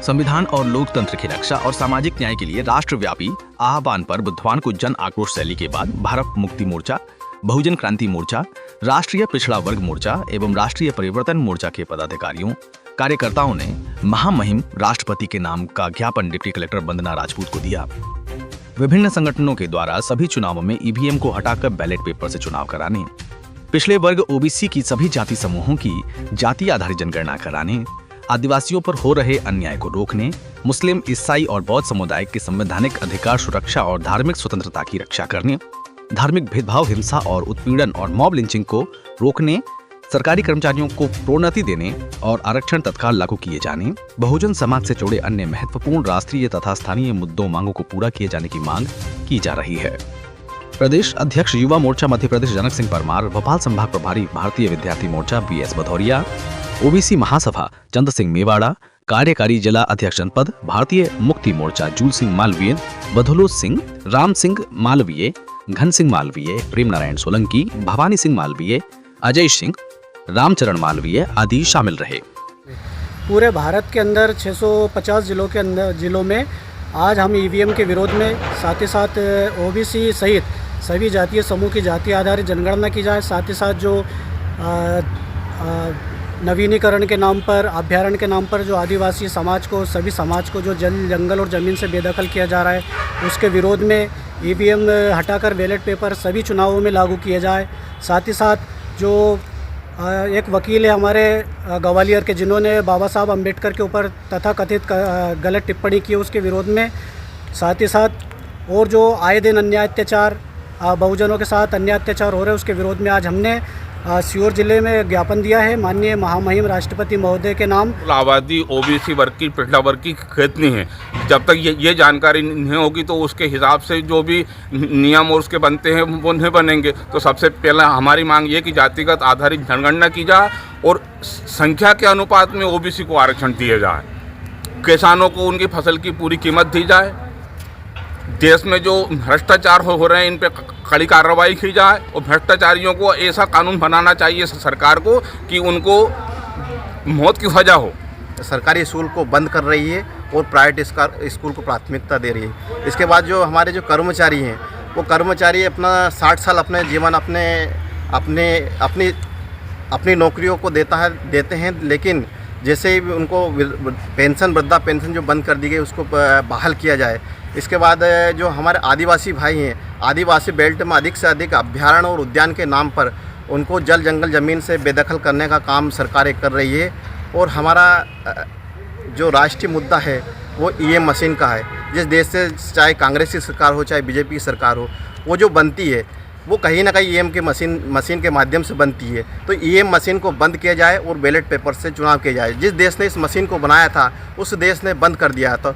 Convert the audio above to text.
संविधान और लोकतंत्र की रक्षा और सामाजिक न्याय के लिए राष्ट्रव्यापी आह्वान पर बुधवार को जन आक्रोश रैली के बाद भारत मुक्ति मोर्चा, बहुजन क्रांति मोर्चा, राष्ट्रीय पिछड़ा वर्ग मोर्चा एवं राष्ट्रीय परिवर्तन मोर्चा के पदाधिकारियों कार्यकर्ताओं ने महामहिम राष्ट्रपति के नाम का ज्ञापन डिप्टी कलेक्टर वंदना राजपूत को दिया। विभिन्न संगठनों के द्वारा सभी चुनावों में ईवीएम को हटाकर बैलेट पेपर से चुनाव कराने, पिछड़े वर्ग ओबीसी की सभी जाति समूहों की जाति आधारित जनगणना कराने, आदिवासियों पर हो रहे अन्याय को रोकने, मुस्लिम, ईसाई और बौद्ध समुदाय के संवैधानिक अधिकार सुरक्षा और धार्मिक स्वतंत्रता की रक्षा करने, धार्मिक भेदभाव, हिंसा और उत्पीड़न और मॉब लिंचिंग को रोकने, सरकारी कर्मचारियों को प्रोन्नति देने और आरक्षण तत्काल लागू किए जाने, बहुजन समाज से जुड़े अन्य महत्वपूर्ण राष्ट्रीय तथा स्थानीय मुद्दों मांगों को पूरा किए जाने की मांग की जा रही है। प्रदेश अध्यक्ष युवा मोर्चा मध्य प्रदेश जनक सिंह परमार, भोपाल संभाग प्रभारी भारतीय विद्यार्थी मोर्चा बीएस भदौरिया, ओबीसी महासभा चंद सिंह मेवाड़ा, कार्यकारी जिला अध्यक्ष जनपद भारतीय मुक्ति मोर्चा जूल सिंह मालवीय, बधोलो सिंह, राम सिंह मालवीय, घन सिंह मालवीय, प्रेम नारायण सोलंकी, भवानी सिंह मालवीय, अजय सिंह, रामचरण मालवीय आदि शामिल रहे। पूरे भारत के अंदर 650 जिलों में आज हम ईवीएम के विरोध में, साथ ही साथ ओबीसी सहित सभी जातीय समूह की जाति आधारित जनगणना की जाए, साथ ही साथ जो नवीनीकरण के नाम पर, अभ्यारण्य के नाम पर जो आदिवासी समाज को, सभी समाज को जो जंगल और ज़मीन से बेदखल किया जा रहा है, उसके विरोध में ईवीएम हटाकर बैलेट पेपर सभी चुनावों में लागू किए जाए। साथ ही साथ जो एक वकील है हमारे ग्वालियर के, जिन्होंने बाबा साहब अम्बेडकर के ऊपर तथाकथित गलत टिप्पणी की, उसके विरोध में, साथ ही साथ और जो आए दिन अन्याय अत्याचार बहुजनों के साथ अन्याय अत्याचार हो रहे हैं, उसके विरोध में आज हमने सीहोर जिले में ज्ञापन दिया है माननीय महामहिम राष्ट्रपति महोदय के नाम। आबादी ओबीसी वर्ग की, पिछड़ा वर्ग की कितनी है, जब तक ये जानकारी नहीं होगी तो उसके हिसाब से जो भी नियम और उसके बनते हैं वो नहीं बनेंगे। तो सबसे पहला हमारी मांग ये कि जातिगत आधारित जनगणना की जाए और संख्या के अनुपात में ओबीसी को आरक्षण दिया जाए, किसानों को उनकी फसल की पूरी कीमत दी जाए, देश में जो भ्रष्टाचार हो रहे हैं इन पे कड़ी कार्रवाई की जाए और भ्रष्टाचारियों को ऐसा कानून बनाना चाहिए सरकार को कि उनको मौत की सजा हो। सरकारी स्कूल को बंद कर रही है और प्राइवेट स्कूल को प्राथमिकता दे रही है। इसके बाद जो हमारे जो कर्मचारी हैं, वो कर्मचारी अपना 60 साल अपने जीवन अपनी नौकरियों को देते हैं, लेकिन जैसे ही उनको पेंशन, वृद्धा पेंशन जो बंद कर दी गई उसको बहाल किया जाए। इसके बाद जो हमारे आदिवासी भाई हैं, आदिवासी बेल्ट में अधिक से अधिक अभ्यारण्य और उद्यान के नाम पर उनको जल जंगल ज़मीन से बेदखल करने का काम सरकार कर रही है। और हमारा जो राष्ट्रीय मुद्दा है वो ईवीएम मशीन का है। जिस देश से चाहे कांग्रेस की सरकार हो चाहे बीजेपी की सरकार हो, वो जो बनती है वो कहीं ना कहीं ईवीएम के मशीन के माध्यम से बनती है। तो ईवीएम मशीन को बंद किया जाए और बैलेट पेपर से चुनाव किया जाए। जिस देश ने इस मशीन को बनाया था उस देश ने बंद कर दिया था।